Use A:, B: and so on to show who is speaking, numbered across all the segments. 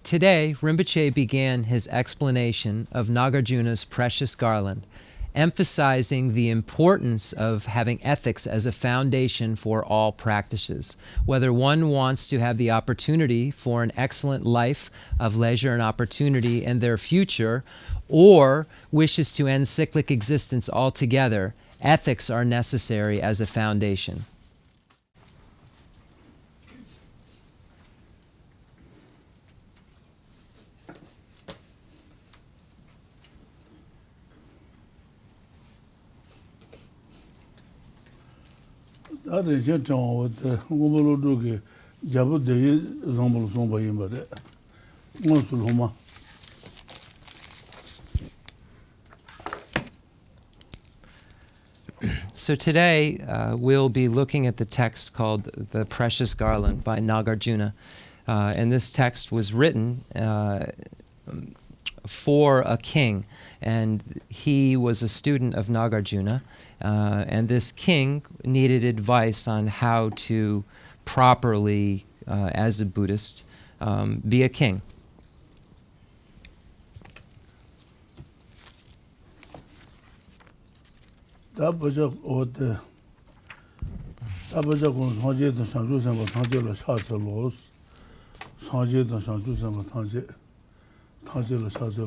A: Today, Rinpoche began his explanation of Nagarjuna's precious garland, emphasizing the importance of having ethics as a foundation for all practices. Whether one wants to have the opportunity for an excellent life of leisure and opportunity in their future, or wishes to end cyclic existence altogether, ethics are necessary as a foundation. So today we'll be looking at the text called The Precious Garland by Nagarjuna. And this text was written for a king, and he was a student of Nagarjuna, and this king needed advice on how to properly, as a Buddhist, be a king.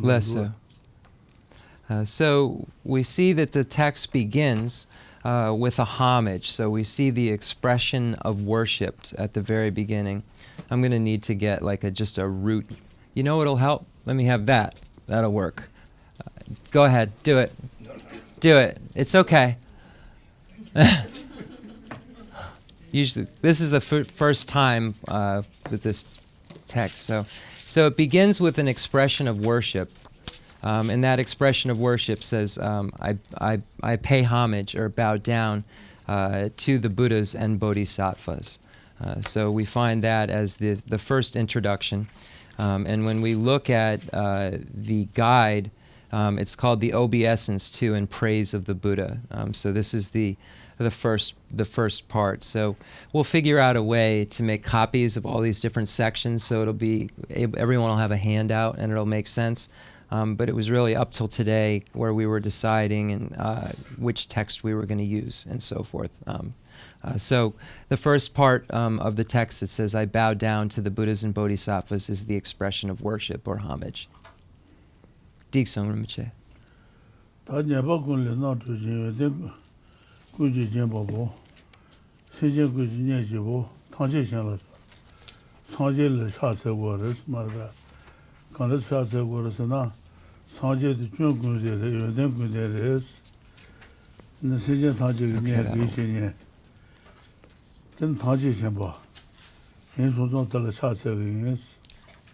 A: Lesser. So we see that the text begins with a homage. So we see the expression of worship at the very beginning. I'm going to need to get like just a root. You know what'll help? Let me have that. That'll work. Go ahead. Do it. Do it. It's okay. Usually, this is the first time with this text. So it begins with an expression of worship. And that expression of worship says, I pay homage or bow down to the Buddhas and Bodhisattvas. So we find that as the first introduction. And when we look at the guide, it's called the Obeisance to and Praise of the Buddha. So this is the first part. So we'll figure out a way to make copies of all these different sections, so it'll be everyone will have a handout and it'll make sense. But it was really up till today where we were deciding which text we were going to use and so forth. So the first part of the text that says, I bow down to the Buddhas and Bodhisattvas, is the expression of worship or homage. Diksong Rinpoche.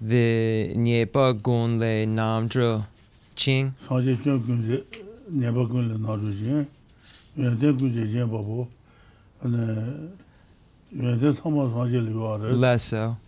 A: The Nyepa Gun Le Namdro Ching. Less so.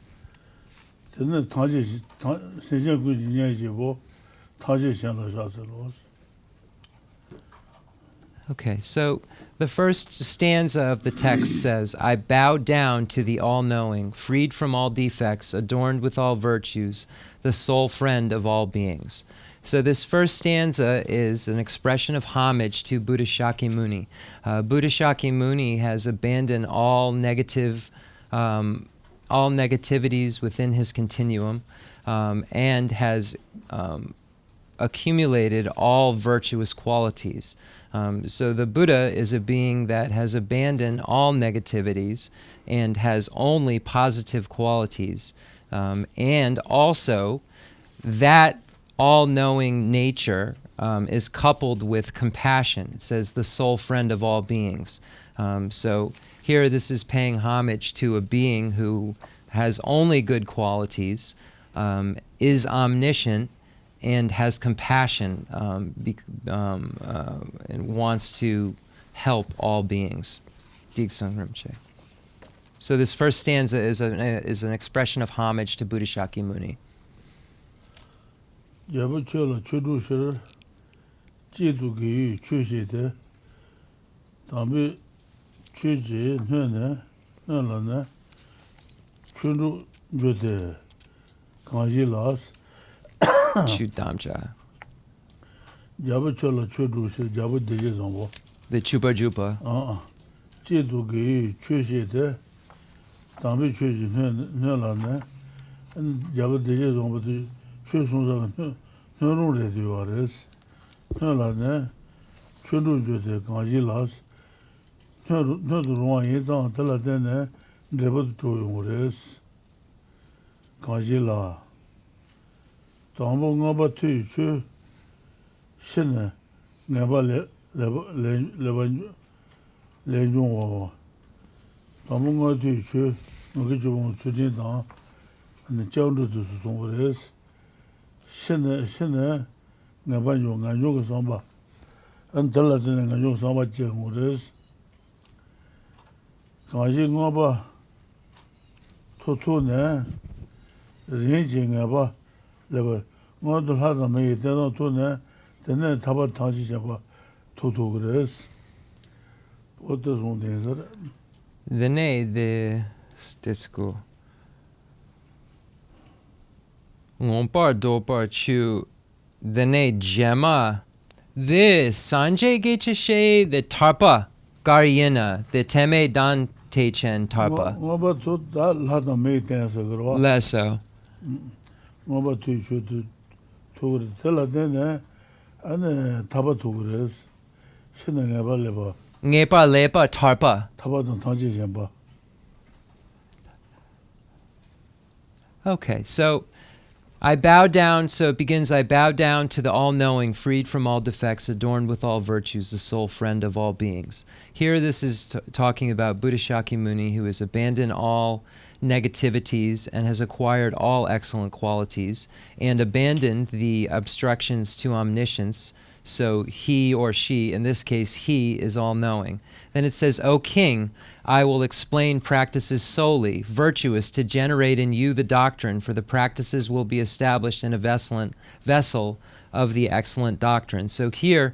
A: Okay, so the first stanza of the text says, I bow down to the all-knowing, freed from all defects, adorned with all virtues, the sole friend of all beings. So this first stanza is an expression of homage to Buddha Shakyamuni. Buddha Shakyamuni has abandoned all negativities within his continuum, and has accumulated all virtuous qualities. So the Buddha is a being that has abandoned all negativities and has only positive qualities. And also, that all-knowing nature is coupled with compassion. It says the sole friend of all beings. So here this is paying homage to a being who has only good qualities, is omniscient, and has compassion, and wants to help all beings. Diksong Rinpoche. So this first stanza is an expression of homage to Buddha Shakyamuni.
B: Kanji las.
A: Chudamja.
B: Jabu chola chodu she jabu deje zombo.
A: The Chupa Jupa.
B: Chidu gi chushe de tambi chushi nyola ne. Jabu deje zombo de chusung zang nyorung le diwa res. Nyola ne chodu jote kanji las. Nyodu rungwa yin zang tala tene drebu choyung res. Kanji la. Tambo ngaba tuyi chu shene ngaba lenjung wawa. Tambo ngaba tuyi chu ngi chubung sudin tang changdu tu su song res. Shene ngaba yung nganjung samba. An tala tene nganjung samba cheng res. Kanji ngaba tutu ne rinji ngaba leba ngadu hada me tena tu ne tena taba tanji jaba tutu gres oto zon denzer
A: The stisku. Ngompar dopar chu the jema. The Sanjay Gecheshe, the Tarpa Garyena, the Teme Dan Techen Tarpa.
B: ngaba tu da hada me tena sagro
A: Leso.
B: ngaba tu chu tu tela tena ane taba tu gres shine ngaba leba
A: Ngepa Lepa Tarpa.
B: taba dan tanji jaba.
A: Okay, so I bow down, so it begins, I bow down to the all-knowing, freed from all defects, adorned with all virtues, the sole friend of all beings. Here this is talking about Buddha Shakyamuni, who has abandoned all negativities and has acquired all excellent qualities, and abandoned the obstructions to omniscience, so he or she, in this case, he is all-knowing. Then it says, O king, I will explain practices solely, virtuous, to generate in you the doctrine, for the practices will be established in a vessel of the excellent doctrine. So here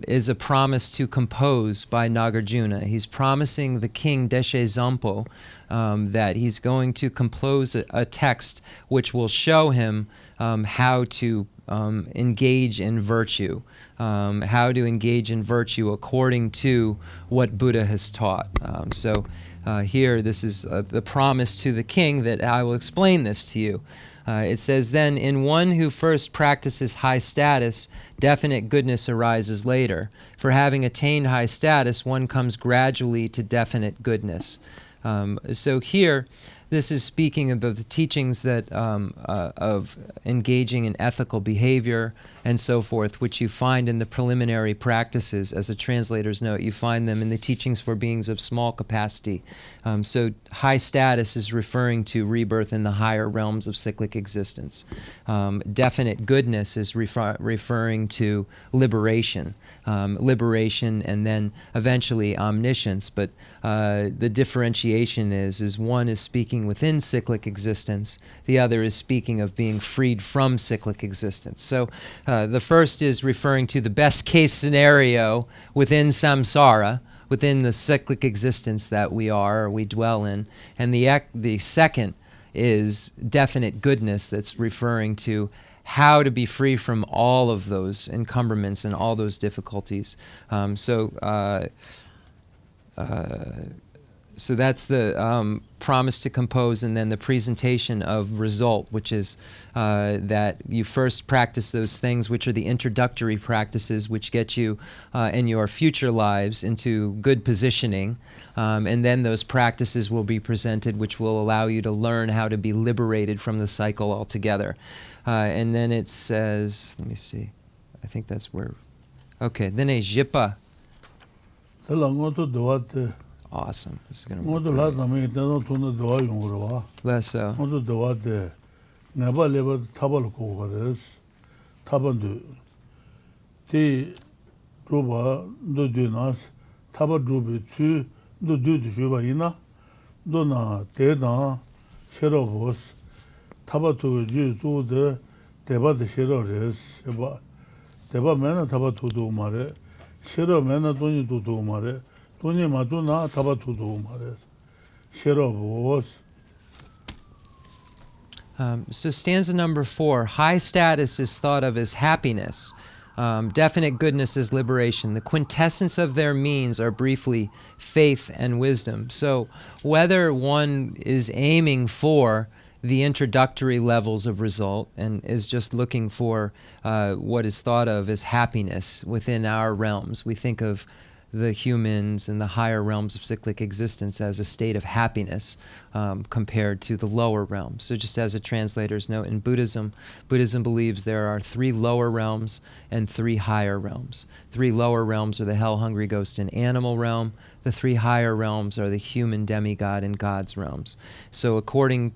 A: is a promise to compose by Nagarjuna. He's promising the king Deshe Zampo that he's going to compose a text which will show him how to engage in virtue, according to what Buddha has taught. Here, this is the promise to the king that I will explain this to you. It says, then, in one who first practices high status, definite goodness arises later. For having attained high status, one comes gradually to definite goodness. So here, this is speaking about the teachings that of engaging in ethical behavior and so forth, which you find in the preliminary practices. As a translator's note, you find them in the teachings for beings of small capacity. So high status is referring to rebirth in the higher realms of cyclic existence. Definite goodness is referring to liberation. Liberation and then eventually omniscience. But the differentiation is one is speaking within cyclic existence, the other is speaking of being freed from cyclic existence. So the first is referring to the best case scenario within samsara, within the cyclic existence that we are or we dwell in, and the second is definite goodness, that's referring to how to be free from all of those encumberments and all those difficulties. So that's the promise to compose, and then the presentation of result, which is that you first practice those things which are the introductory practices which get you in your future lives into good positioning, and then those practices will be presented which will allow you to learn how to be liberated from the cycle altogether. And then it says, let me see, I think that's where, okay, then a jipa. Awesome. This is going to work. Less so. So stanza number 4, high status is thought of as happiness. Definite goodness is liberation. The quintessence of their means are briefly faith and wisdom. So whether one is aiming for the introductory levels of result and is just looking for what is thought of as happiness within our realms, we think of the humans and the higher realms of cyclic existence as a state of happiness compared to the lower realms. So just as a translator's note, in Buddhism believes there are 3 lower realms and 3 higher realms. 3 lower realms are the hell-hungry ghost and animal realm. The 3 higher realms are the human, demigod, and God's realms. So according,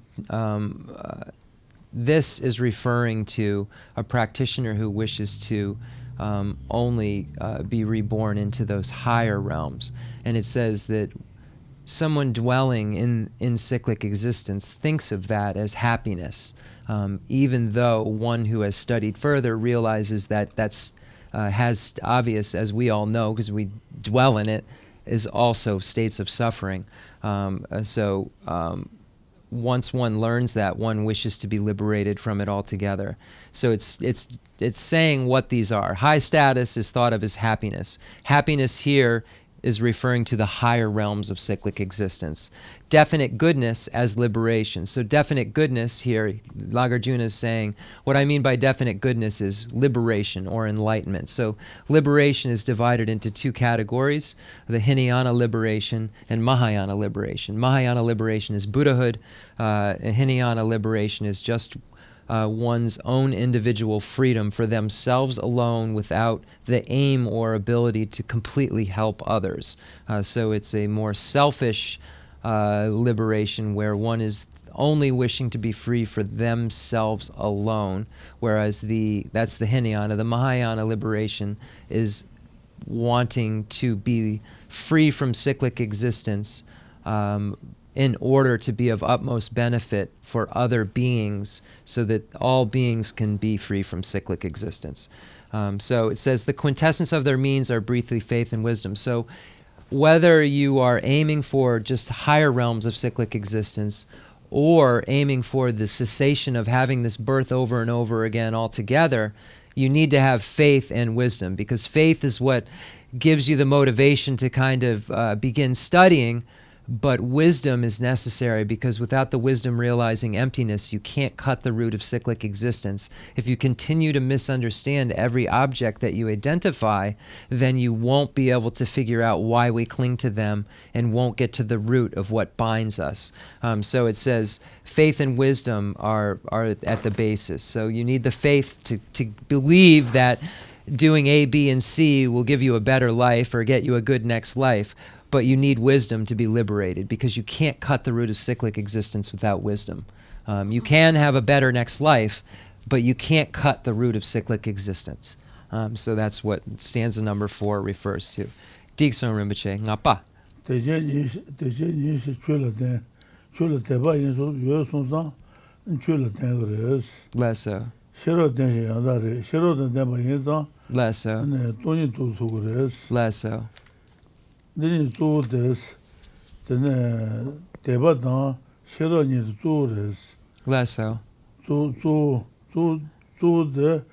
A: this is referring to a practitioner who wishes to only be reborn into those higher realms. And it says that someone dwelling in cyclic existence thinks of that as happiness, even though one who has studied further realizes that that's has obvious, as we all know, because we dwell in it, is also states of suffering. Once one learns that, one wishes to be liberated from it altogether. So it's saying what these are. High status is thought of as happiness. Happiness here is referring to the higher realms of cyclic existence. Definite goodness as liberation. So definite goodness here, Nagarjuna is saying, what I mean by definite goodness is liberation or enlightenment. So liberation is divided into 2 categories, the Hinayana liberation and Mahayana liberation. Mahayana liberation is Buddhahood. Hinayana liberation is just one's own individual freedom for themselves alone without the aim or ability to completely help others. So it's a more selfish liberation where one is only wishing to be free for themselves alone, whereas that's the Hinayana. The Mahayana liberation is wanting to be free from cyclic existence in order to be of utmost benefit for other beings so that all beings can be free from cyclic existence. So it says the quintessence of their means are briefly faith and wisdom. So whether you are aiming for just higher realms of cyclic existence or aiming for the cessation of having this birth over and over again altogether, you need to have faith and wisdom, because faith is what gives you the motivation to kind of begin studying. But wisdom is necessary, because without the wisdom realizing emptiness, you can't cut the root of cyclic existence. If you continue to misunderstand every object that you identify, then you won't be able to figure out why we cling to them and won't get to the root of what binds us. So it says faith and wisdom are at the basis. So you need the faith to believe that doing A, B, and C will give you a better life or get you a good next life. But you need wisdom to be liberated, because you can't cut the root of cyclic existence without wisdom. You can have a better next life, but you can't cut the root of cyclic existence. So that's what stanza number 4 refers to. Digson Rinpoche, ngapa. Leso. Leso.
B: Then do this, then Tibetan Shiro need do this.
A: Leso.
B: Do the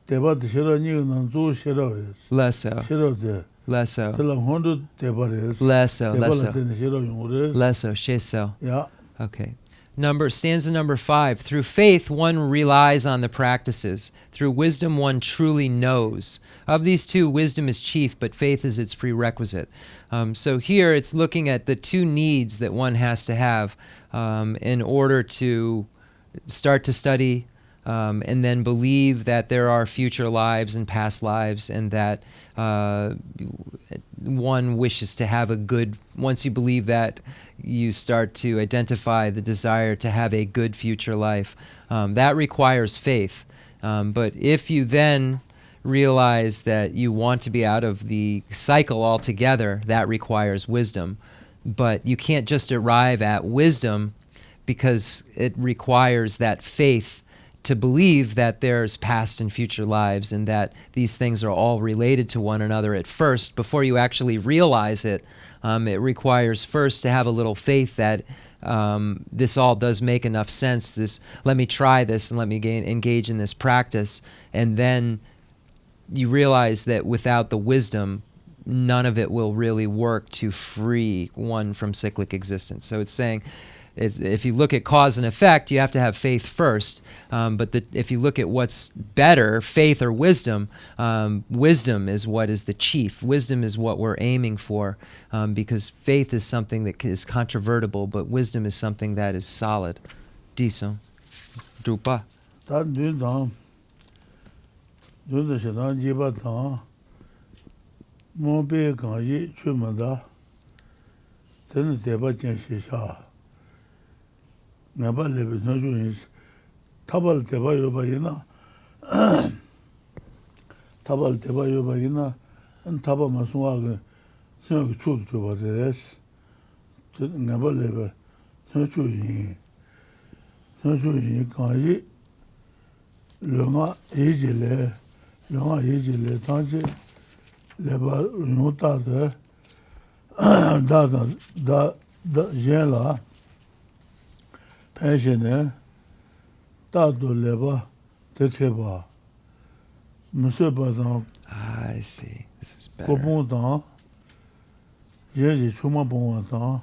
B: Tibetan Shiro need do Shiro is.
A: Leso.
B: Shiro de.
A: Leso.
B: The 100 Tibetan.
A: Leso.
B: Leso.
A: Sheso.
B: Yeah.
A: Okay. Stanza number 5. Through faith, one relies on the practices. Through wisdom, one truly knows. Of these 2, wisdom is chief, but faith is its prerequisite. So here it's looking at the 2 needs that one has to have in order to start to study and then believe that there are future lives and past lives, and that one wishes to have a good, once you believe that, you start to identify the desire to have a good future life. That requires faith. But if you then realize that you want to be out of the cycle altogether, that requires wisdom. But you can't just arrive at wisdom, because it requires that faith to believe that there's past and future lives and that these things are all related to one another at first. Before you actually realize it, it requires first to have a little faith that this all does make enough sense. Let me try this and let me engage in this practice. And then you realize that without the wisdom, none of it will really work to free one from cyclic existence. So it's saying, if you look at cause and effect, you have to have faith first. But if you look at what's better, faith or wisdom, wisdom is what is the chief. Wisdom is what we're aiming for, because faith is something that is controvertible, but wisdom is something that is solid. Diso. Drupa.
B: Naba lebe noju is tabal teba yoba yina tabal teba yoba yina and taba maswa ge so chud joba deres naba lebe noju yin kanji longa yejile tanje leba nota de da jela pensione dato leva tekeba monsieur bazan
A: I see. This is better.
B: Kobondan yeji chuma bondan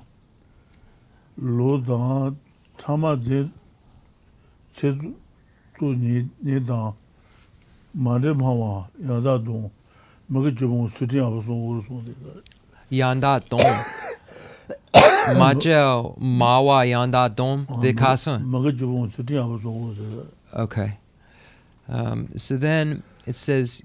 B: lodan tamade chedu ni dan mare bhawa yada don mage jubon suti abuson uruson de
A: Yanda dom. Majel mawa yanda dom de kasun.
B: mage jubon suti abuson uruson.
A: Okay. So then it says,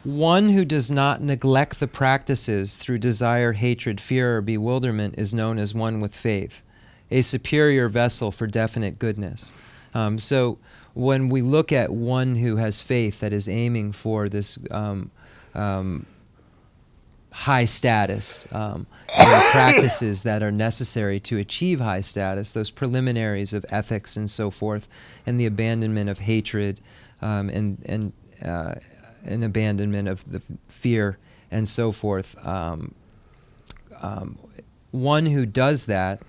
A: one who does not neglect the practices through desire, hatred, fear, or bewilderment is known as one with faith, a superior vessel for definite goodness. So when we look at one who has faith that is aiming for this high status, and the practices that are necessary to achieve high status, those preliminaries of ethics and so forth, and the abandonment of hatred, and abandonment of the fear and so forth. One who does that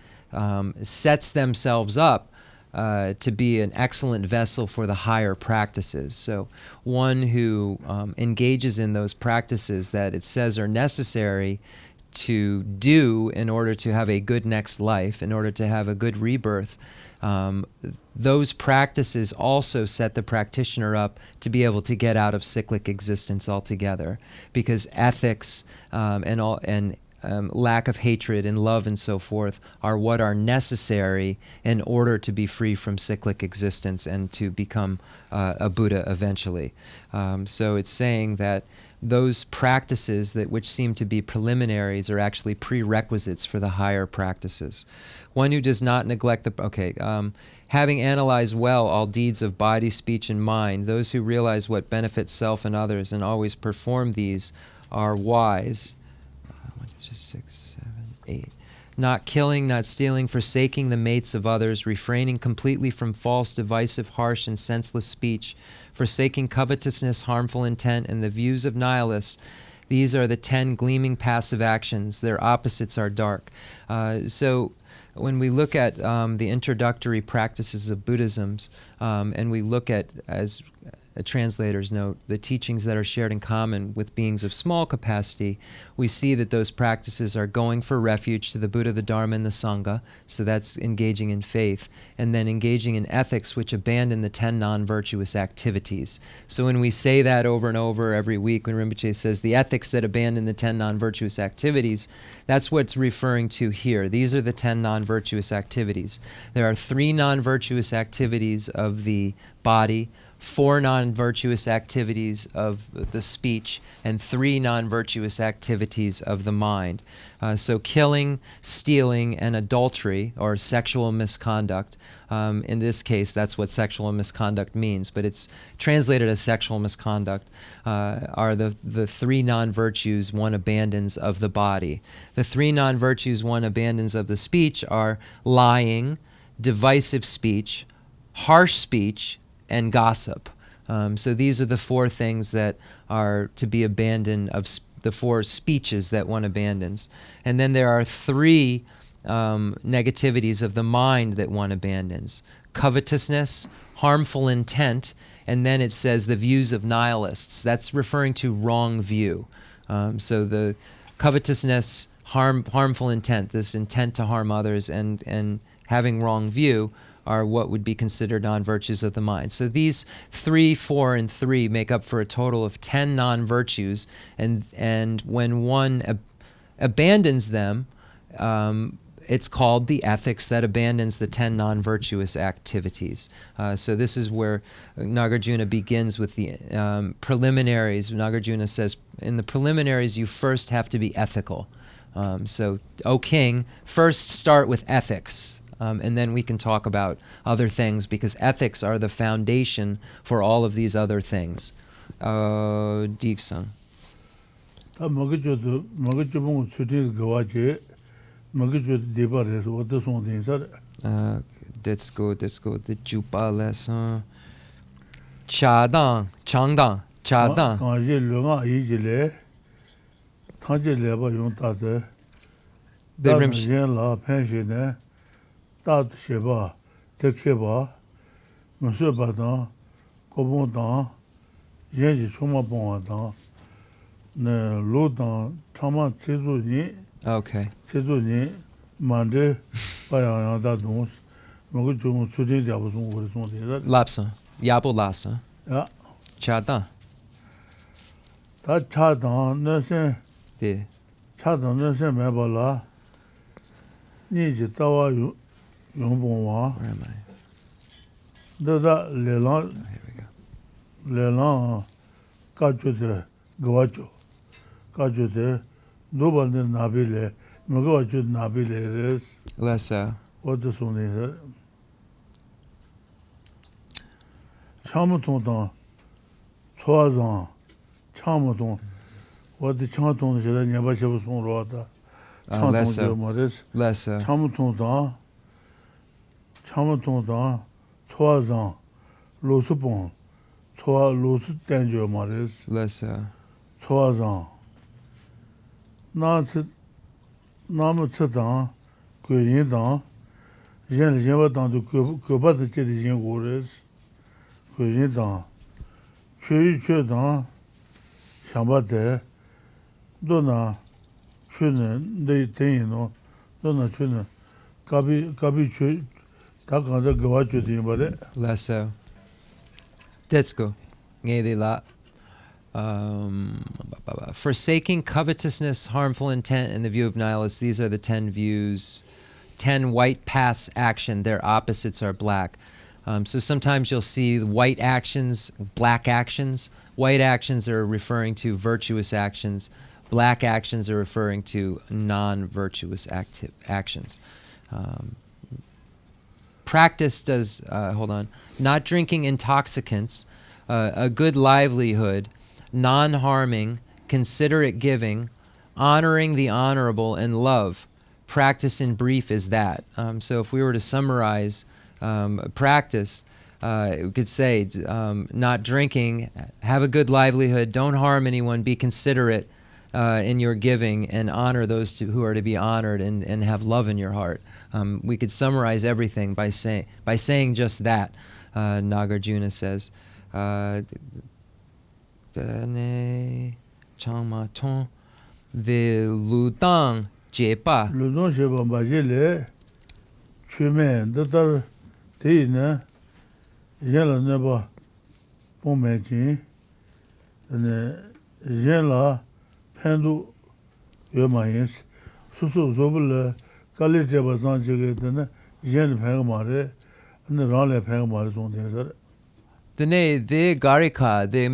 A: sets themselves up to be an excellent vessel for the higher practices. So one who engages in those practices that it says are necessary to do in order to have a good next life, in order to have a good rebirth, those practices also set the practitioner up to be able to get out of cyclic existence altogether, because ethics and lack of hatred and love and so forth are what are necessary in order to be free from cyclic existence and to become a Buddha eventually. So it's saying that those practices which seem to be preliminaries are actually prerequisites for the higher practices. One who does not neglect having analyzed well all deeds of body, speech, and mind, those who realize what benefits self and others and always perform these are wise. 6, 7, 8. Not killing, not stealing, forsaking the mates of others, refraining completely from false, divisive, harsh, and senseless speech, forsaking covetousness, harmful intent, and the views of nihilists. These are the 10 gleaming paths of actions. Their opposites are dark. So when we look at the introductory practices of Buddhism, and we look at, as a translator's note, the teachings that are shared in common with beings of small capacity, we see that those practices are going for refuge to the Buddha, the Dharma, and the Sangha, so that's engaging in faith, and then engaging in ethics, which abandon the 10 non-virtuous activities. So when we say that over and over every week, when Rinpoche says the ethics that abandon the 10 non-virtuous activities, that's what's referring to here. These are the 10 non-virtuous activities. There are 3 non-virtuous activities of the body, 4 non-virtuous activities of the speech, and 3 non-virtuous activities of the mind. So killing, stealing, and adultery, or sexual misconduct, in this case, that's what sexual misconduct means, but it's translated as sexual misconduct, are the 3 non-virtues one abandons of the body. The 3 non-virtues one abandons of the speech are lying, divisive speech, harsh speech, and gossip. So these are the 4 things that are to be abandoned of the 4 speeches that one abandons. And then there are 3 negativities of the mind that one abandons. Covetousness, harmful intent, and then it says the views of nihilists. That's referring to wrong view. So the covetousness, harmful intent, this intent to harm others, and having wrong view are what would be considered non-virtues of the mind. So these 3, 4, and 3 make up for a total of 10 non-virtues, and when one abandons them, it's called the ethics that abandons the 10 non-virtuous activities. So this is where Nagarjuna begins with the preliminaries. Nagarjuna says, in the preliminaries, you first have to be ethical. So, O king, first start with ethics, and then we can talk about other things, because ethics are the foundation for all of these other things. Diksan. Let's go. The Jupa lesson. Chadang, Changdang, Chadang. The Rimsh. Okay. Lapsa, Yabo Lasa.
B: Yeah.
A: Chadang.
B: That Chadang, nothing.
A: The
B: Chadang, nothing, Mabala. Niji Tawa Yungbongwa.
A: where am I?
B: Dada Lelang,
A: Oh, here we go.
B: Lelang, Kajute, Gawacho. Kajute, Nobody Nabile, Magawacho Nabile res.
A: Lessa.
B: What the song is? Chamuton, Twazan, Chamuton. What the Chanton is, never shall song rota.
A: Lessa.
B: Maris.
A: Lessa.
B: Chamuton, Twazan, Losupon, Twa Los Danger Maris.
A: Lessa.
B: Twazan. Namutsidan, Kujindan, Jen Javadan to Kubat the Jedin Gores, Kujindan, Chui Chudan, Shambate, Dona, Chunen, they Tino, Dona Chunen, Kabi Chui, Taka the Gawachu Dimbare.
A: Lesso. Let's go. Forsaking covetousness, harmful intent, and the view of nihilists. These are the 10 views, 10 white paths action. Their opposites are black. So sometimes you'll see white actions, black actions. White actions are referring to virtuous actions. Black actions are referring to non-virtuous actions. Practice does, not drinking intoxicants, a good livelihood, non-harming, considerate giving, honoring the honorable, and love. Practice in brief is that. So if we were to summarize practice, we could say not drinking, have a good livelihood, don't harm anyone, be considerate in your giving, and honor those who are to be honored, and have love in your heart. We could summarize everything by saying just that. Nagarjuna says, Dane Changma Ton the Ludang Jepa.
B: Ludong Sheba Bajile, Chumen, the Tina, Yella Neba, Pomechin, and Yella Pendu Yomayins, Susu Zobel, Kalita Sanjig, Yen Pangmare, and the Raleigh Pangmare on the other.
A: The Garika, the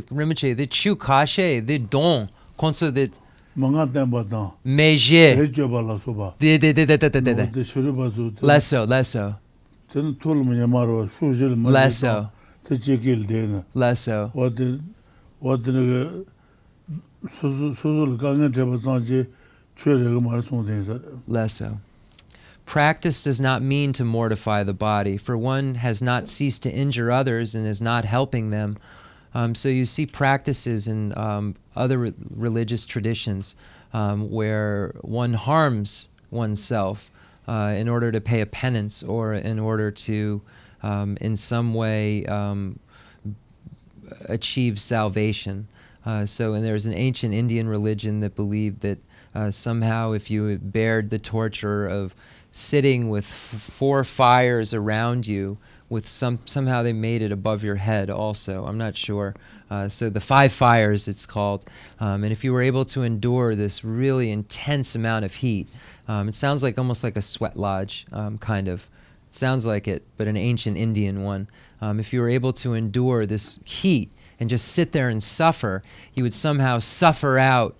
A: Rinpoche, the Chu Kashe, the Don, Conso the
B: Mangatem Badan,
A: Meje,
B: Jobala Soba,
A: the
B: Shurubazu,
A: Lesso,
B: Then Tulmanyamaro, Shujil,
A: Lesso,
B: the Chikil Dana.
A: Lesso.
B: What the Suzul Gangan Jabazanji, Churigumar Sondes.
A: Lesso. Practice does not mean to mortify the body, for one has not ceased to injure others and is not helping them. So you see practices in other religious traditions where one harms oneself in order to pay a penance or in order to in some way achieve salvation. So, and there's an ancient Indian religion that believed that somehow if you bared the torture of sitting with 4 fires around you, with somehow they made it above your head also. I'm not sure. So the 5 fires, it's called. And if you were able to endure this really intense amount of heat, it sounds like almost like a sweat lodge, kind of. It sounds like it, but an ancient Indian one. If you were able to endure this heat and just sit there and suffer, you would somehow suffer out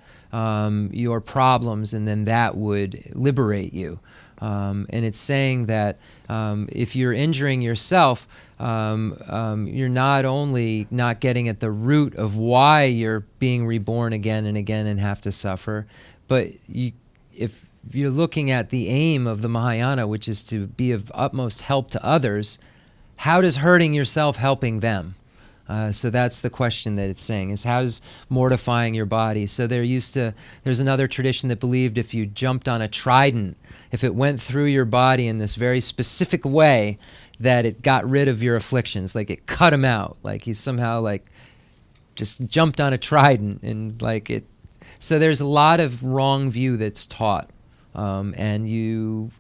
A: your problems, and then that would liberate you. And it's saying that if you're injuring yourself, you're not only not getting at the root of why you're being reborn again and again and have to suffer, but if you're looking at the aim of the Mahayana, which is to be of utmost help to others, how does hurting yourself helping them? So that's the question that it's saying, is how does mortifying your body? So there's another tradition that believed if you jumped on a trident, if it went through your body in this very specific way, that it got rid of your afflictions, like it cut them out, like he somehow like just jumped on a trident and like it. So there's a lot of wrong view that's taught, and you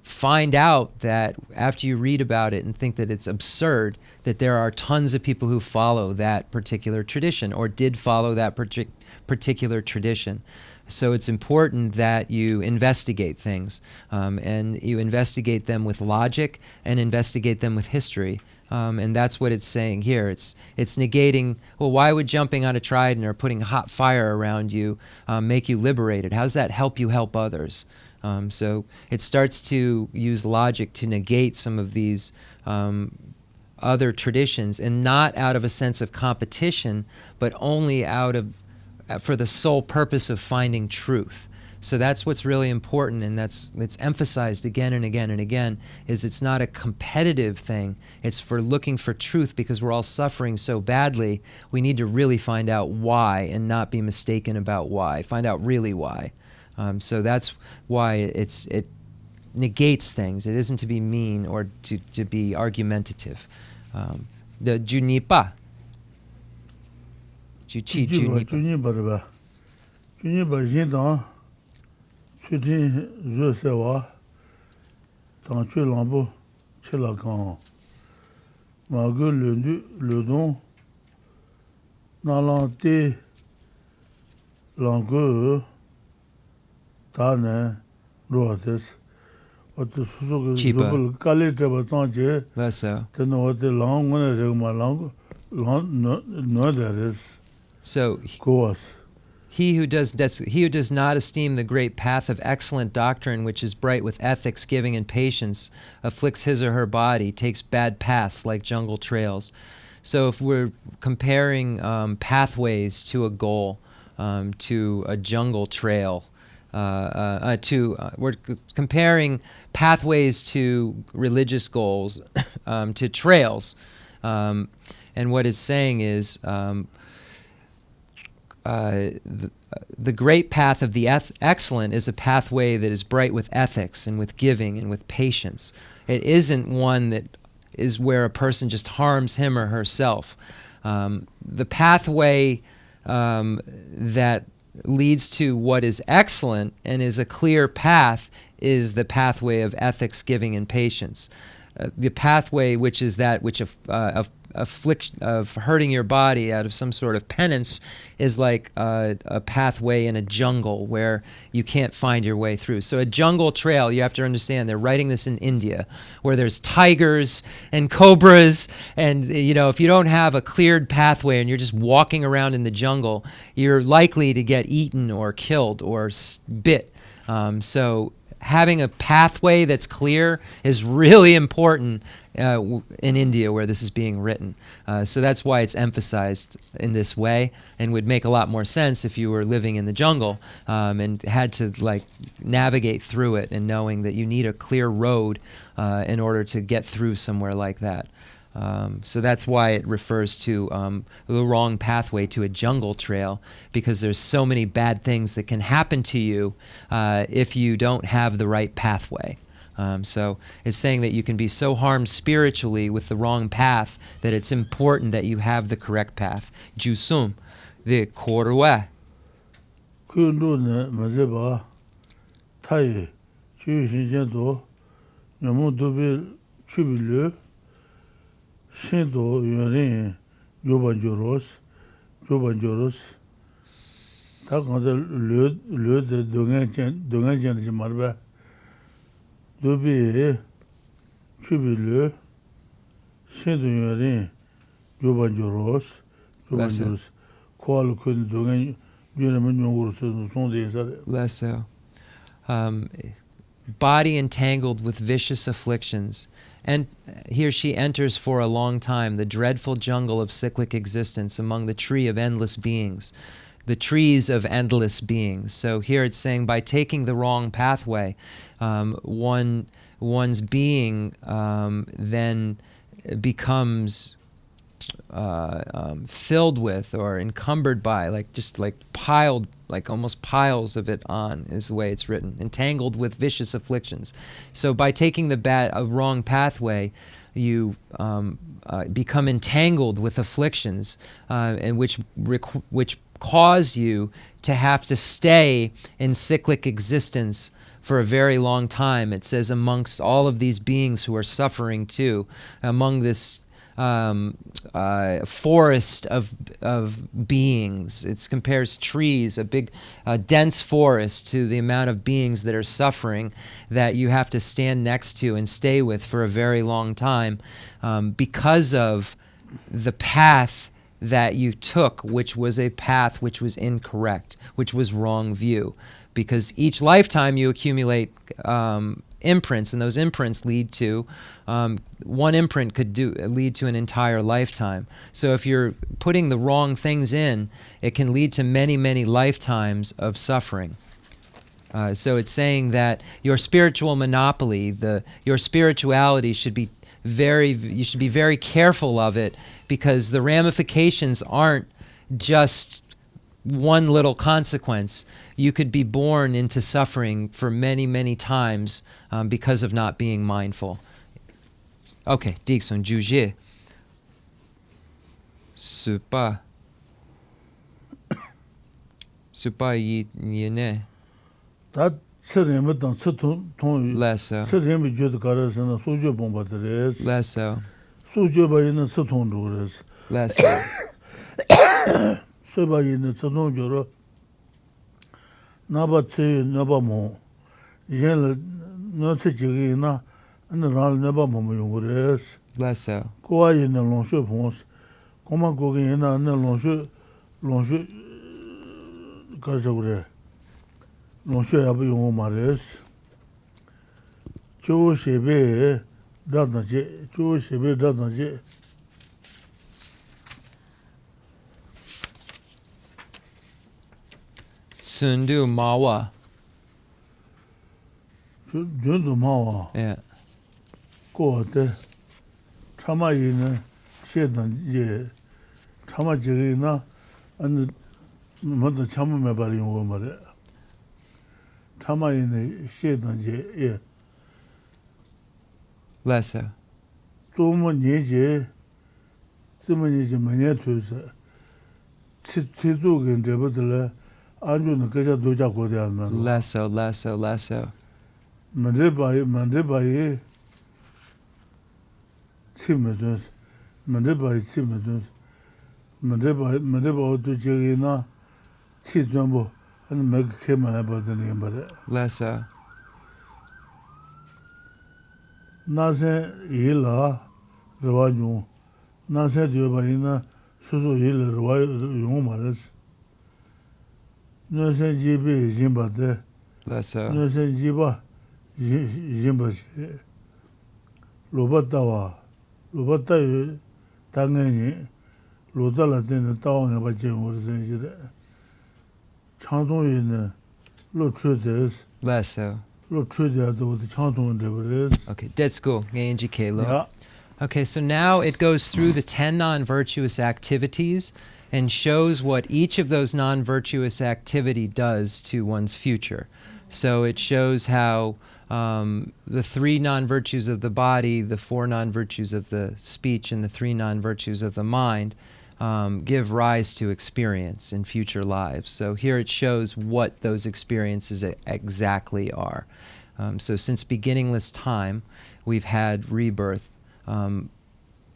A: find out that after you read about it and think that it's absurd, that there are tons of people who follow that particular tradition or did follow that particular tradition. So it's important that you investigate things, and you investigate them with logic and investigate them with history. And that's what it's saying here. It's negating, well, why would jumping on a trident or putting hot fire around you make you liberated? How does that help you help others? So it starts to use logic to negate some of these other traditions, and not out of a sense of competition, but only for the sole purpose of finding truth. So that's what's really important, and it's emphasized again and again and again, is it's not a competitive thing. It's for looking for truth, because we're all suffering so badly. We need to really find out why and not be mistaken about why. Find out really why. So that's why it negates things. It isn't to be mean or to be argumentative. The junipa. Juchi junipa.
B: Junipa jindang chutin zhe sewa tang chui lambu chila kang ma gu le don na lang te lang gu ta ne ruwa des what the susu zubul kali treba tangje
A: Vaso.
B: teno what the lang one regma lang no there is
A: So
B: goas.
A: he who does not esteem the great path of excellent doctrine, which is bright with ethics, giving, and patience, afflicts his or her body, takes bad paths like jungle trails. So if we're comparing pathways to a goal, to a jungle trail, we're comparing pathways to religious goals, to trails, and what it's saying is the great path of the excellent is a pathway that is bright with ethics and with giving and with patience. It isn't one that is where a person just harms him or herself. The pathway that leads to what is excellent and is a clear path is the pathway of ethics, giving, and patience. The pathway which is that which affliction of hurting your body out of some sort of penance is like a pathway in a jungle where you can't find your way through. So a jungle trail, you have to understand, they're writing this in India, where there's tigers and cobras, and if you don't have a cleared pathway and you're just walking around in the jungle, you're likely to get eaten or killed or bit. So having a pathway that's clear is really important in India, where this is being written. So that's why it's emphasized in this way, and would make a lot more sense if you were living in the jungle and had to navigate through it, and knowing that you need a clear road in order to get through somewhere like that. So that's why it refers to the wrong pathway to a jungle trail, because there's so many bad things that can happen to you if you don't have the right pathway. So it's saying that you can be so harmed spiritually with the wrong path that it's important that you have the correct path. Jusum, the korwa.
B: Kundu mazeba tai chu shinjendo nyamu dobe chubilu shindo yorin jobanjoros ta kanda le de dongan marba dobe chubilu shindo yorin jobanjoros koal kun dongan
A: Less so. Body entangled with vicious afflictions. And here she enters for a long time the dreadful jungle of cyclic existence among the tree of endless beings, the trees of endless beings. So here it's saying by taking the wrong pathway, one's being then becomes filled with or encumbered by, piled, almost piles of it on, is the way it's written, entangled with vicious afflictions. So by taking the wrong pathway, you become entangled with afflictions, and which cause you to have to stay in cyclic existence for a very long time. It says amongst all of these beings who are suffering too, among this forest of beings. It compares trees, a big dense forest, to the amount of beings that are suffering that you have to stand next to and stay with for a very long time because of the path that you took, which was a path which was incorrect, which was wrong view. Because each lifetime you accumulate imprints, and those imprints lead to one imprint could lead to an entire lifetime. So if you're putting the wrong things in, it can lead to many, many lifetimes of suffering. So it's saying that your spiritual monopoly, your spirituality you should be very careful of it, because the ramifications aren't just one little consequence. You could be born into suffering for many, many times because of not being mindful. Okay, Dixon, Juje. Supa yine.
B: That Seremba dan Seton.
A: Less so.
B: Seremba Jud Karasana Sojo Bombatres.
A: Less so.
B: Sojo Bayina Seton Rures.
A: Less so.
B: Sebayina Seton Joro. Naba Tse Naba Mo. Yen no Tsigina and the Ral Naba Momures.
A: Less so.
B: Koa in the Lonsho Pons. Koma Gogina and the Lonsho Kazagre. Lonsho Abu Mares. Cho Shebe Danaje.
A: Sundu Mawa.
B: Jundu Mawa.
A: Yeah.
B: Go de Chama in Shedan Ye Chama Jirina and Mother Chama Mabari Womare. Chama in Shedan Ye.
A: Less so.
B: Tumo Nije Timony Manetus Tizu in Debutala.
A: Less so.
B: Mandebai Timidus, Mandeba to Jagina, Tizumbo, and make him about the name, but
A: Less so.
B: Nase Hila, Ravaju, Nase Diobaina, Susu Hill, Rumares. No se jibe jimbate.
A: Less so.
B: No se jiba jimbase. Lobatawa. Lobata tangeni. Lodala den tawang ba jemur senjire. Chandong yin lo trudes.
A: Less so.
B: Lo trudia do the chandong debres.
A: Okay, let's go. NGK lo.
B: Yeah.
A: Okay, so now it goes through the 10 non-virtuous activities and shows what each of those non-virtuous activity does to one's future. So it shows how the 3 non-virtues of the body, the 4 non-virtues of the speech, and the 3 non-virtues of the mind give rise to experience in future lives. So here it shows what those experiences exactly are. So since beginningless time, we've had rebirth.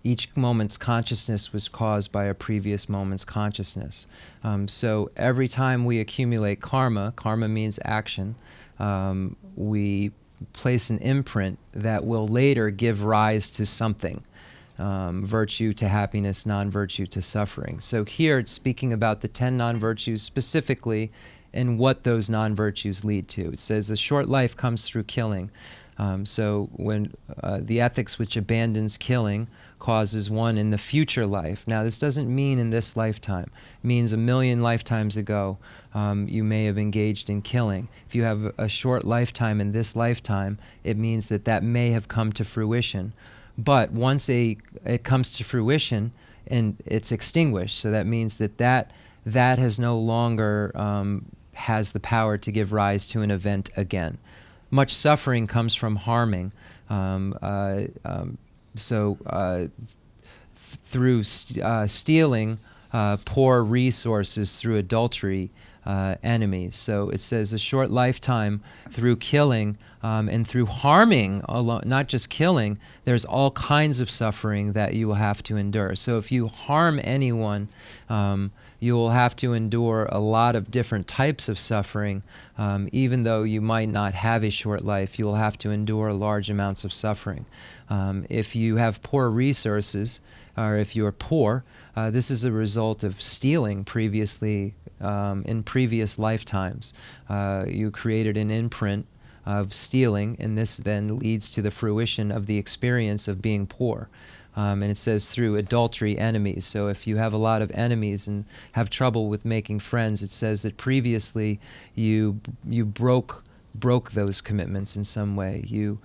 A: Each moment's consciousness was caused by a previous moment's consciousness. So every time we accumulate karma, karma means action, we place an imprint that will later give rise to something, virtue to happiness, non-virtue to suffering. So here it's speaking about the 10 non-virtues specifically and what those non-virtues lead to. It says a short life comes through killing. So when the ethics which abandons killing causes one in the future life. Now this doesn't mean in this lifetime. It means 1,000,000 lifetimes ago you may have engaged in killing. If you have a short lifetime in this lifetime, it means that that may have come to fruition. But once it comes to fruition and it's extinguished, so that means that has no longer has the power to give rise to an event again. Much suffering comes from harming. Through stealing poor resources, through adultery, enemies. So it says a short lifetime through killing and through harming, not just killing, there's all kinds of suffering that you will have to endure. So if you harm anyone, you will have to endure a lot of different types of suffering. Even though you might not have a short life, you will have to endure large amounts of suffering. If you have poor resources, or if you are poor, this is a result of stealing previously in previous lifetimes. You created an imprint of stealing, and this then leads to the fruition of the experience of being poor. And it says through adultery, enemies. So if you have a lot of enemies and have trouble with making friends, it says that previously you broke those commitments in some way. You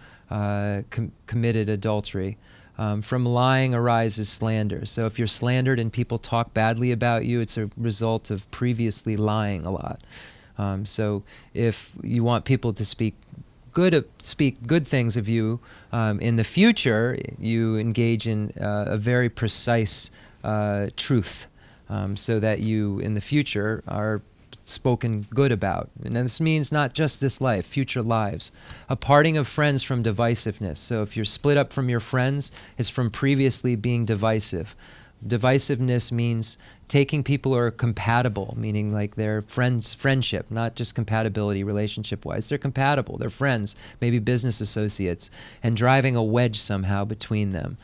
A: committed adultery. From lying arises slander. So if you're slandered and people talk badly about you, it's a result of previously lying a lot. So if you want people to speak good things of you in the future, you engage in a very precise truth, so that you in the future are spoken good about. And this means not just this life, future lives. A parting of friends from divisiveness. So if you're split up from your friends, it's from previously being divisive. Divisiveness means taking people who are compatible, meaning like they're friendship, not just compatibility relationship-wise. They're compatible, they're friends, maybe business associates, and driving a wedge somehow between them.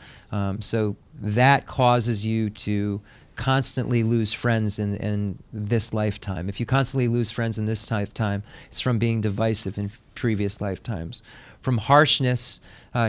A: So that causes you to constantly lose friends in this lifetime. If you constantly lose friends in this lifetime, it's from being divisive in previous lifetimes. From harshness,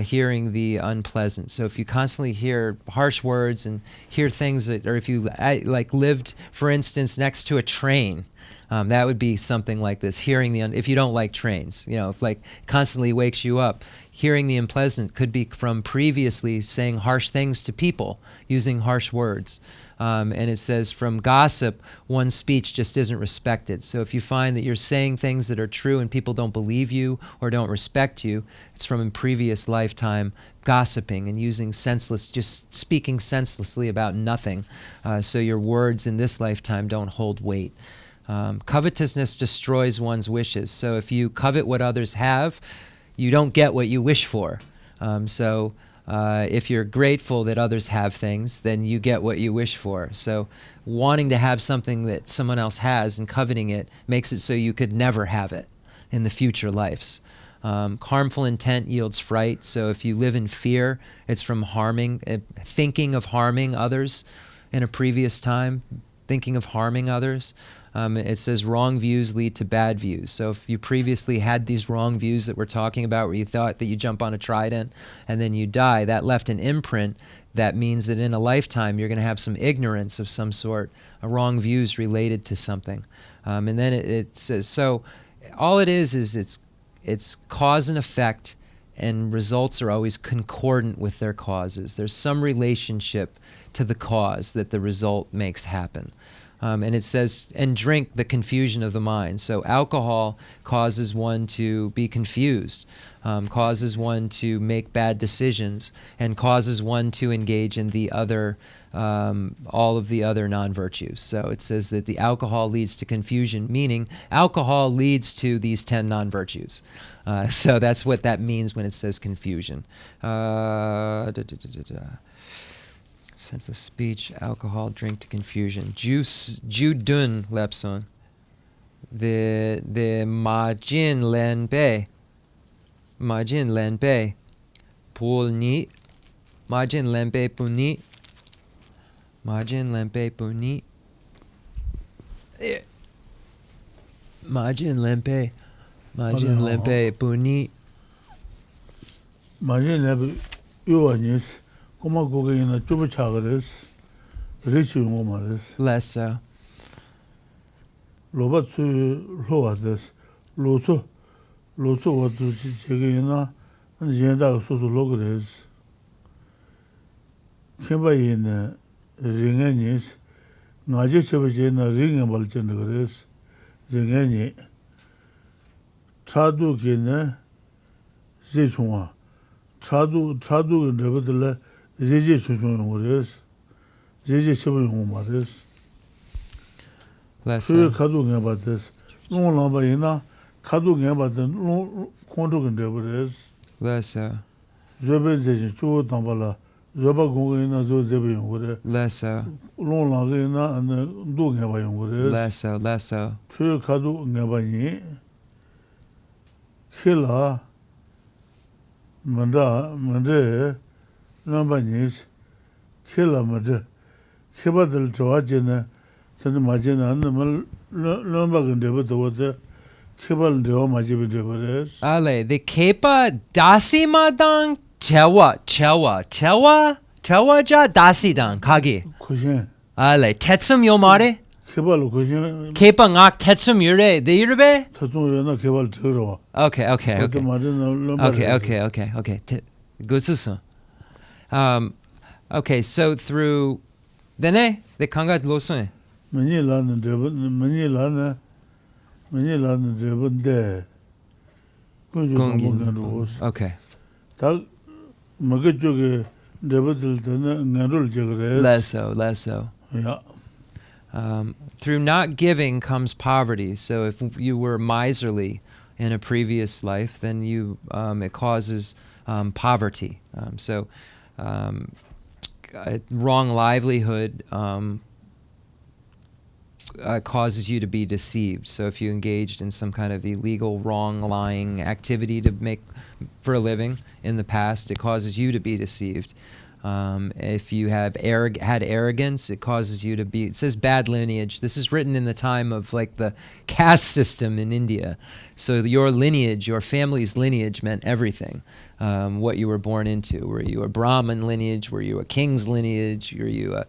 A: hearing the unpleasant. So if you constantly hear harsh words and hear things that, or if you like lived, for instance, next to a train, that would be something like this. Hearing if you don't like trains, if like constantly wakes you up. Hearing the unpleasant could be from previously saying harsh things to people, using harsh words. And it says from gossip, one's speech just isn't respected. So if you find that you're saying things that are true and people don't believe you or don't respect you, it's from a previous lifetime gossiping and using just speaking senselessly about nothing. So your words in this lifetime don't hold weight. Covetousness destroys one's wishes. So if you covet what others have, you don't get what you wish for. If you're grateful that others have things, then you get what you wish for. So wanting to have something that someone else has and coveting it makes it so you could never have it in the future lives. Harmful intent yields fright. So if you live in fear, it's from thinking of harming others in a previous time, thinking of harming others. It says wrong views lead to bad views. So if you previously had these wrong views that we're talking about, where you thought that you jump on a trident and then you die, that left an imprint. That means that in a lifetime you're going to have some ignorance of some sort, wrong views related to something. And then it says, so all it is it's cause and effect, and results are always concordant with their causes. There's some relationship to the cause that the result makes happen. And it says, and drink the confusion of the mind. So alcohol causes one to be confused, causes one to make bad decisions, and causes one to engage in the other, all of the other non-virtues. So it says that the alcohol leads to confusion, meaning alcohol leads to these 10 non-virtues. So that's what that means when it says confusion. Sense of speech, alcohol, drink to confusion. Ju dun lepson. The majin len be. Majin len be. Pul ni. Majin len be puni. Majin len be puni. Majin len be. Majin len be puni.
B: Majin len be yuanis. Kuma gogeina chubu chagares, richi ngomares.
A: Less so.
B: Loba tsu loades, loso watu chigina, and jenda soso logres. Kimba yin ringanis, naji chabajina ringabal chendagres, ringani. Chadu kina zichunga. Chadu rebadala. Jeje chuchungores, jeje chibungmares.
A: Less
B: So
A: so.
B: kadu ngabates. No lamba ina kadu ngabaten no kontruk ndebres.
A: Less so.
B: Zobe jeje chu tambala. Zoba gongina zo zebe yongore.
A: Less so.
B: No langa ina an do ngaba yongores.
A: Less so. Less so.
B: So kadu ngabani. Kila mande Nambanis, Killa Mada, Kibadal Joajina, Tanamajina, and Lombag and Debut, the Kibal de Omajibi.
A: Ale, the kepa dasi madang chewa ja dasi dang kagi.
B: Cushion.
A: Ale, tetsum yomare?
B: Kibal cushion.
A: Kepa ngak tetsum yure, the yurbe?
B: Tatuna Kibal Turo.
A: Okay. Good susu. Okay, so through Dene, the Kangat Losun.
B: Many land driven, many land driven there.
A: Okay.
B: Tag Magajuga driven Narul Jagre.
A: Less so.
B: Yeah.
A: Through not giving comes poverty. So if you were miserly in a previous life, then it causes poverty. Wrong livelihood causes you to be deceived. So if you engaged in some kind of illegal, wrong, lying activity to make for a living in the past, it causes you to be deceived. If you have had arrogance, it causes you to be. It says bad lineage. This is written in the time of like the caste system in India. So your lineage, your family's lineage, meant everything. What you were born into. Were you a Brahmin lineage? Were you a king's lineage? Were you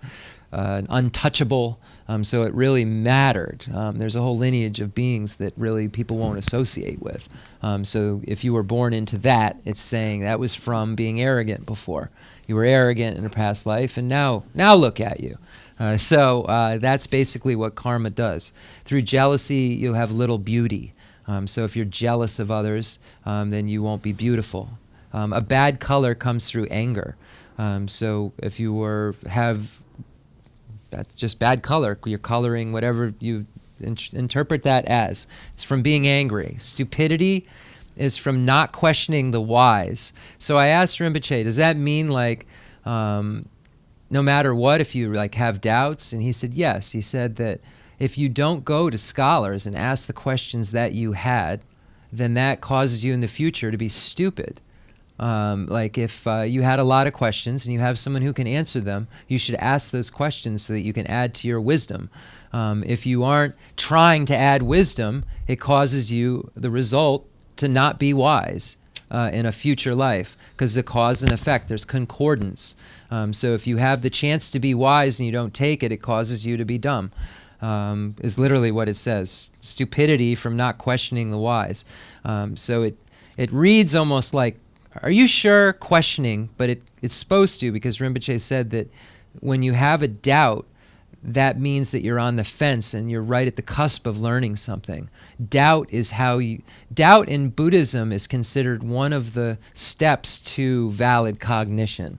A: an untouchable? So it really mattered. There's a whole lineage of beings that really people won't associate with. So if you were born into that, it's saying that was from being arrogant before. You were arrogant in a past life, and now look at you. So that's basically what karma does. Through jealousy, you'll have little beauty. So if you're jealous of others, then you won't be beautiful. A bad color comes through anger. So if you have that's just bad color, you're coloring whatever you interpret that as. It's from being angry. Stupidity is from not questioning the whys. So I asked Rinpoche, does that mean like no matter what, if you like have doubts? And he said yes. He said that if you don't go to scholars and ask the questions that you had, then that causes you in the future to be stupid. Like if you had a lot of questions and you have someone who can answer them, you should ask those questions so that you can add to your wisdom. If you aren't trying to add wisdom, it causes you, the result, to not be wise in a future life, because the cause and effect, there's concordance. So if you have the chance to be wise and you don't take it, it causes you to be dumb, is literally what it says. Stupidity from not questioning the wise. So it reads almost like are you sure? Questioning, but it's supposed to, because Rinpoche said that when you have a doubt, that means that you're on the fence and you're right at the cusp of learning something. Doubt in Buddhism is considered one of the steps to valid cognition.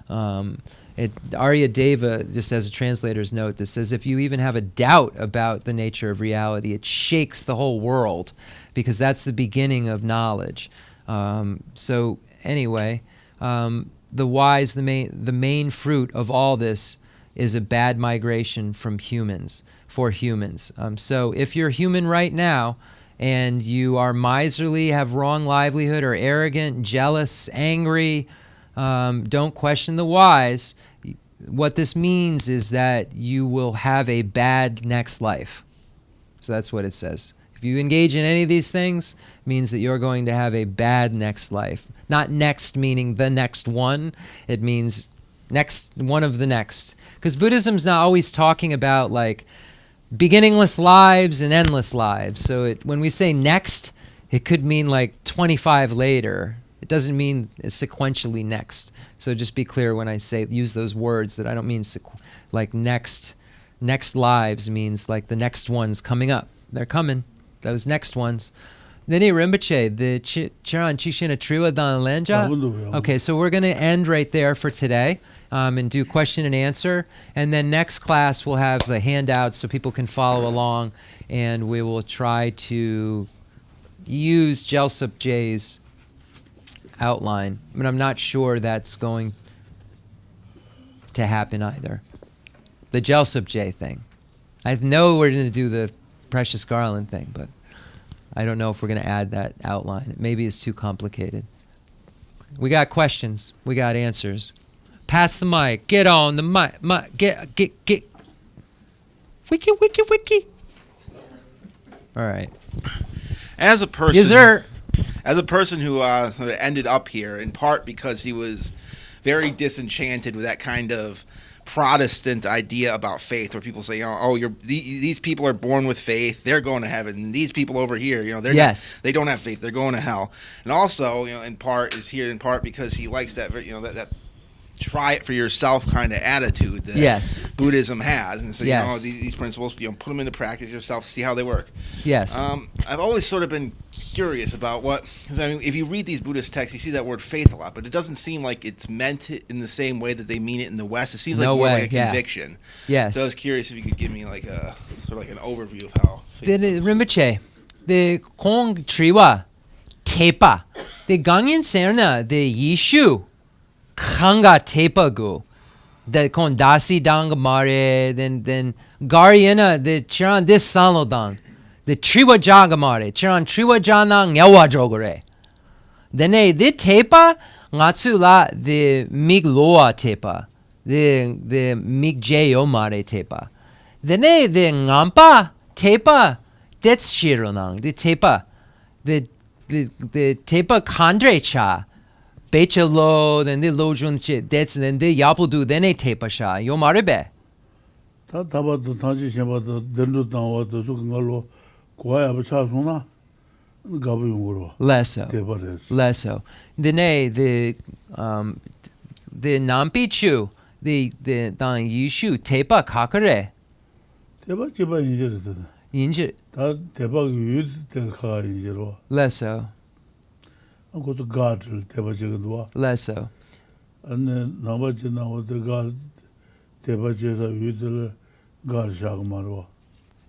A: Arya Deva, just as a translator's note, that says if you even have a doubt about the nature of reality, it shakes the whole world, because that's the beginning of knowledge. So anyway, the wise, the main fruit of all this is a bad migration from humans, for humans. So if you're human right now and you are miserly, have wrong livelihood, or arrogant, jealous, angry, don't question the wise. What this means is that you will have a bad next life. So that's what it says. If you engage in any of these things, it means that you're going to have a bad next life. Not next meaning the next one. It means next, one of the next. Because Buddhism's not always talking about like beginningless lives and endless lives. So when we say next, it could mean like 25 later. It doesn't mean sequentially next. So just be clear when I use those words that I don't mean like next lives means like the next ones coming up. They're coming, those next ones. Then Rinpoche, the Chiran Chishina Triwa Dan Lenja. Okay, so we're going to end right there for today and do question and answer. And then next class we'll have the handouts so people can follow along, and we will try to use Gelsup J's outline, but I'm not sure that's going to happen either. The Gelsup J thing. I know we're going to do the Precious Garland thing, but I don't know if we're going to add that outline. Maybe it's too complicated. We got questions. We got answers. Pass the mic. Get on the mic. Get. Wiki. All right.
C: As a person...
A: Yes, sir.
C: As a person who sort of ended up here, in part because he was very disenchanted with that kind of Protestant idea about faith, where people say, these people are born with faith, they're going to heaven. And these people over here, they don't have faith, they're going to hell. And also, in part because he likes that, that try it for yourself kind of attitude that Buddhism has, and so these principles, put them into practice yourself, see how they work.
A: Yes.
C: I've always sort of been curious about because if you read these Buddhist texts, you see that word faith a lot, but it doesn't seem like it's meant in the same way that they mean it in the West. It seems like more like a conviction.
A: Yes.
C: So I was curious if you could give me like a sort of like an overview of how faith
A: is. Rinpoche, the Kong Triwa, Tepa, the Ganyan Serna, the Yishu, Kanga Tepa Gu, the Kon Dasi Dang Mare, then Gariana, the Chiran Dis Salodang. The Triwa Jagamare, Chiran Triwa Janang Yawa Jogore. Then the Tepa, Ngatsula, the Migloa Tepa, the Migjayo Mare Tepa. Then the Ngampa Tepa, that's Shironang, the Tepa, the Tepa Kandre Cha, Bechalo, then the Lojun, that's then the Yapudu, then a Tepa Sha, Yomarebe.
B: Tabato Taji Shabato, Dendu Tawato, Sukangalo.
A: Less so. The Nampichu, the Dan Yishu, Tepa Kakare.
B: Tepa Chiba
A: Injit.
B: Tepa Yud, Teka Injiro.
A: Less so.
B: I'm going to guard Tepa Chigadua.
A: Less so.
B: And then Nabachina with the guard Tepa Chesa Yud, guard Shagmarwa.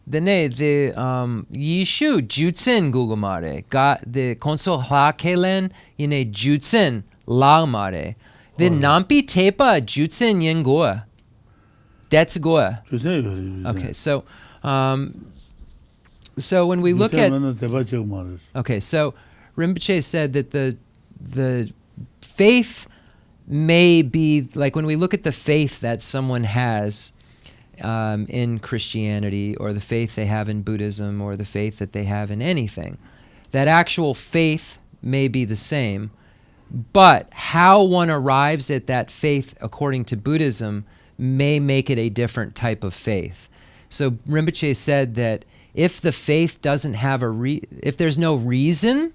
A: The Yishu Jutsin Gugumare got the Consul Hakelen in a Jutsin Lagmare. The Nampi Tepa Jutsin Yengoa. That's Goa. Okay, so when we look at so Rinpoche said that the faith may be like when we look at the faith that someone has in Christianity, or the faith they have in Buddhism, or the faith that they have in anything, that actual faith may be the same, but how one arrives at that faith according to Buddhism may make it a different type of faith. So Rinpoche said that if the faith doesn't have if there's no reason,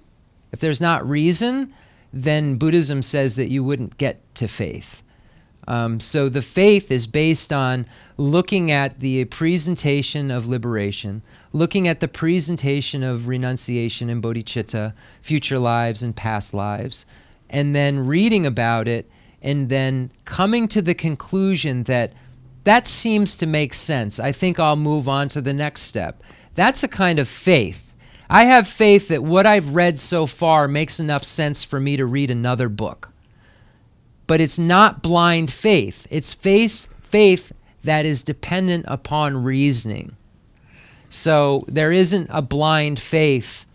A: if there's not reason, then Buddhism says that you wouldn't get to faith. So the faith is based on looking at the presentation of liberation, looking at the presentation of renunciation and bodhicitta, future lives and past lives, and then reading about it, and then coming to the conclusion that that seems to make sense. I think I'll move on to the next step. That's a kind of faith. I have faith that what I've read so far makes enough sense for me to read another book. But it's not blind faith. It's faith that is dependent upon reasoning. So there isn't a blind faith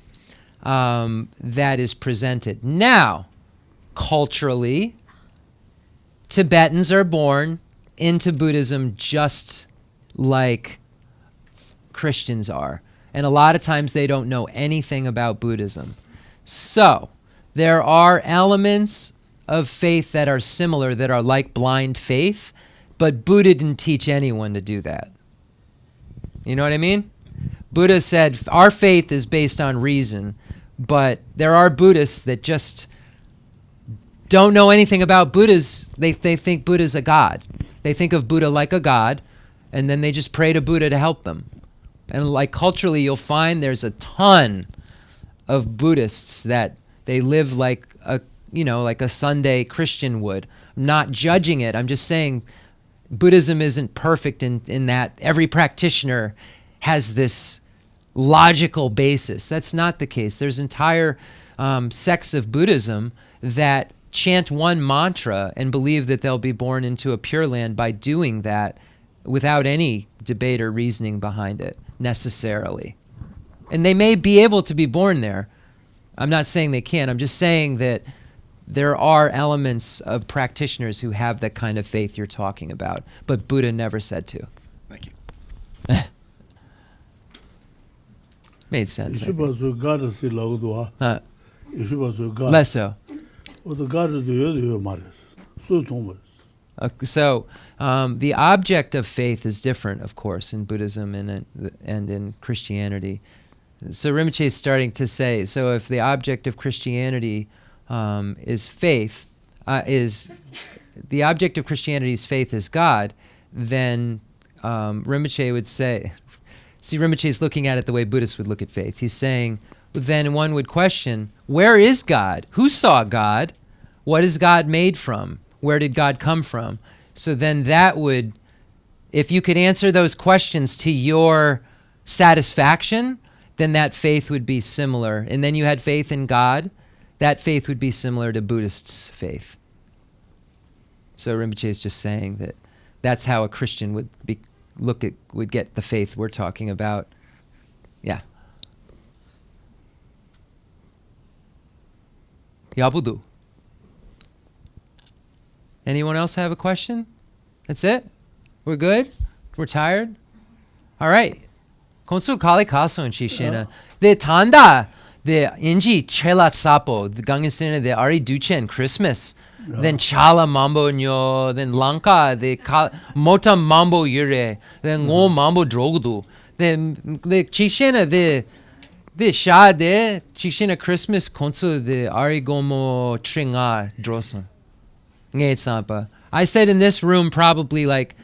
A: that is presented. Now, culturally, Tibetans are born into Buddhism just like Christians are. And a lot of times they don't know anything about Buddhism. So there are elements of faith that are similar, that are like blind faith, but Buddha didn't teach anyone to do that. You know what I mean? Buddha said our faith is based on reason, but there are Buddhists that just don't know anything about Buddhas. They think Buddha's a god. They think of Buddha like a god, and then they just pray to Buddha to help them. And like culturally, you'll find there's a ton of Buddhists that they live like a Sunday Christian would. I'm not judging it. I'm just saying Buddhism isn't perfect in that every practitioner has this logical basis. That's not the case. There's entire sects of Buddhism that chant one mantra and believe that they'll be born into a Pure Land by doing that without any debate or reasoning behind it, necessarily. And they may be able to be born there. I'm not saying they can't. I'm just saying that there are elements of practitioners who have that kind of faith you're talking about, but Buddha never said to.
C: Thank you.
A: Made sense. Less so. So the object of faith is different, of course, in Buddhism and in Christianity. So Rinpoche is starting to say, so if the object of Christianity is faith, the object of Christianity's faith is God, then Rinpoche would say, see, Rinpoche is looking at it the way Buddhists would look at faith. He's saying, then one would question, where is God? Who saw God? What is God made from? Where did God come from? So then that would, if you could answer those questions to your satisfaction, then that faith would be similar. And then you had faith in God, that faith would be similar to Buddhists' faith. So Rinpoche is just saying that that's how a Christian would get the faith we're talking about. Yeah. Yabudu. Anyone else have a question? That's it? We're good? We're tired? All right. Khensur Kali Kaso and Shishena. The Tanda, the Inji Chelat Sapo, the Gangesina, the Ari Duchen, Christmas. Then Chala Mambo Nyo, then Lanka, the Mota Mambo Yure, then Ngo Mambo Drogudu. Then the Chishena, the Sha de Chishena Christmas, Khensur, the Ari Gomo Tringa Droson. I said in this room probably like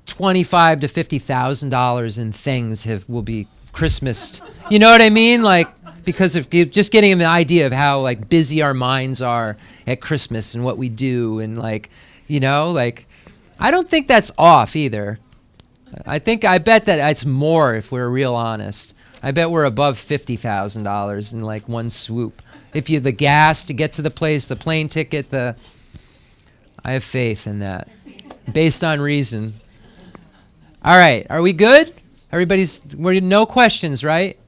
A: $25,000 to $50,000 in things will be Christmased. You know what I mean? Like, because of just getting an idea of how like busy our minds are at Christmas and what we do, and like, you know, like, I don't think that's off either. I bet that it's more if we're real honest. I bet we're above $50,000 in like one swoop. If you the gas to get to the place, the plane ticket, I have faith in that, based on reason. All right, are we good? We're no questions, right?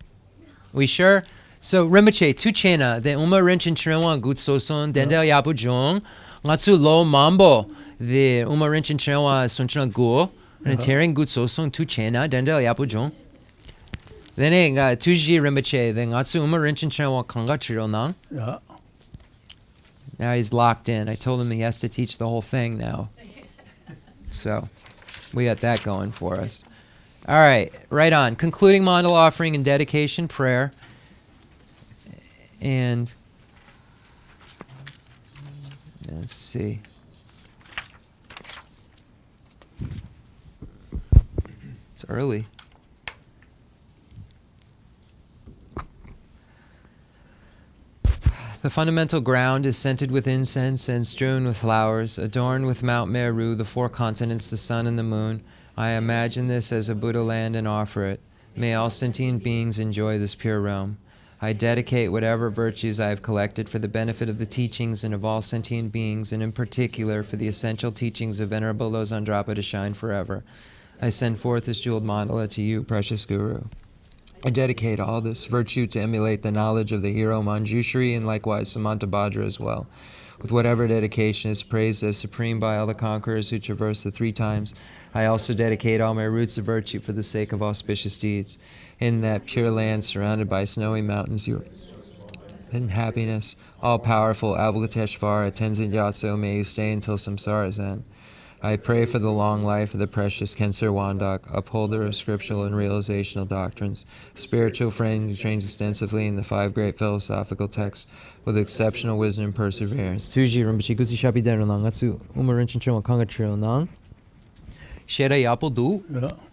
A: We sure? So Rinpoche, tu chena, the Uma Rinchen Chrenwa Gut Soson, Dendel Yapu Jong, Ngatsu Lo Mambo, the Uma Rinchen Chrenwa Sunchana Gu, and Tearing Gut Soson, tu chena, Dendel Yapu Jong. Then Tuji Rinpoche, then Ngatsu Uma Rinchen Chrenwa Kanga Chiro Nang.
B: Yeah.
A: Now he's locked in. I told him he has to teach the whole thing now. So we got that going for us. All right, right on. Concluding mandala offering and dedication prayer. And Let's see. It's early. The fundamental ground is scented with incense and strewn with flowers, adorned with Mount Meru, the four continents, the sun, and the moon. I imagine this as a Buddha land and offer it. May all sentient beings enjoy this pure realm. I dedicate whatever virtues I have collected for the benefit of the teachings and of all sentient beings, and in particular for the essential teachings of Venerable Losang to shine forever. I send forth this jeweled mandala to you, precious Guru. I dedicate all this virtue to emulate the knowledge of the hero Manjushri and likewise Samantabhadra as well. With whatever dedication is praised as supreme by all the conquerors who traverse the 3 times, I also dedicate all my roots of virtue for the sake of auspicious deeds. In that pure land surrounded by snowy mountains, you in happiness, all-powerful Avalokiteshvara Tenzin Gyatso, may you stay until samsara's end. I pray for the long life of the precious Khensur Wandak, upholder of scriptural and realizational doctrines, spiritual friend who trains extensively in the 5 great philosophical texts with exceptional wisdom and perseverance. Tuji Rinpoche Gusi Shapi Deron Lang Atsu Umarin Chenmo Kanga Chiro Nang Shera Yapel Du.
B: 야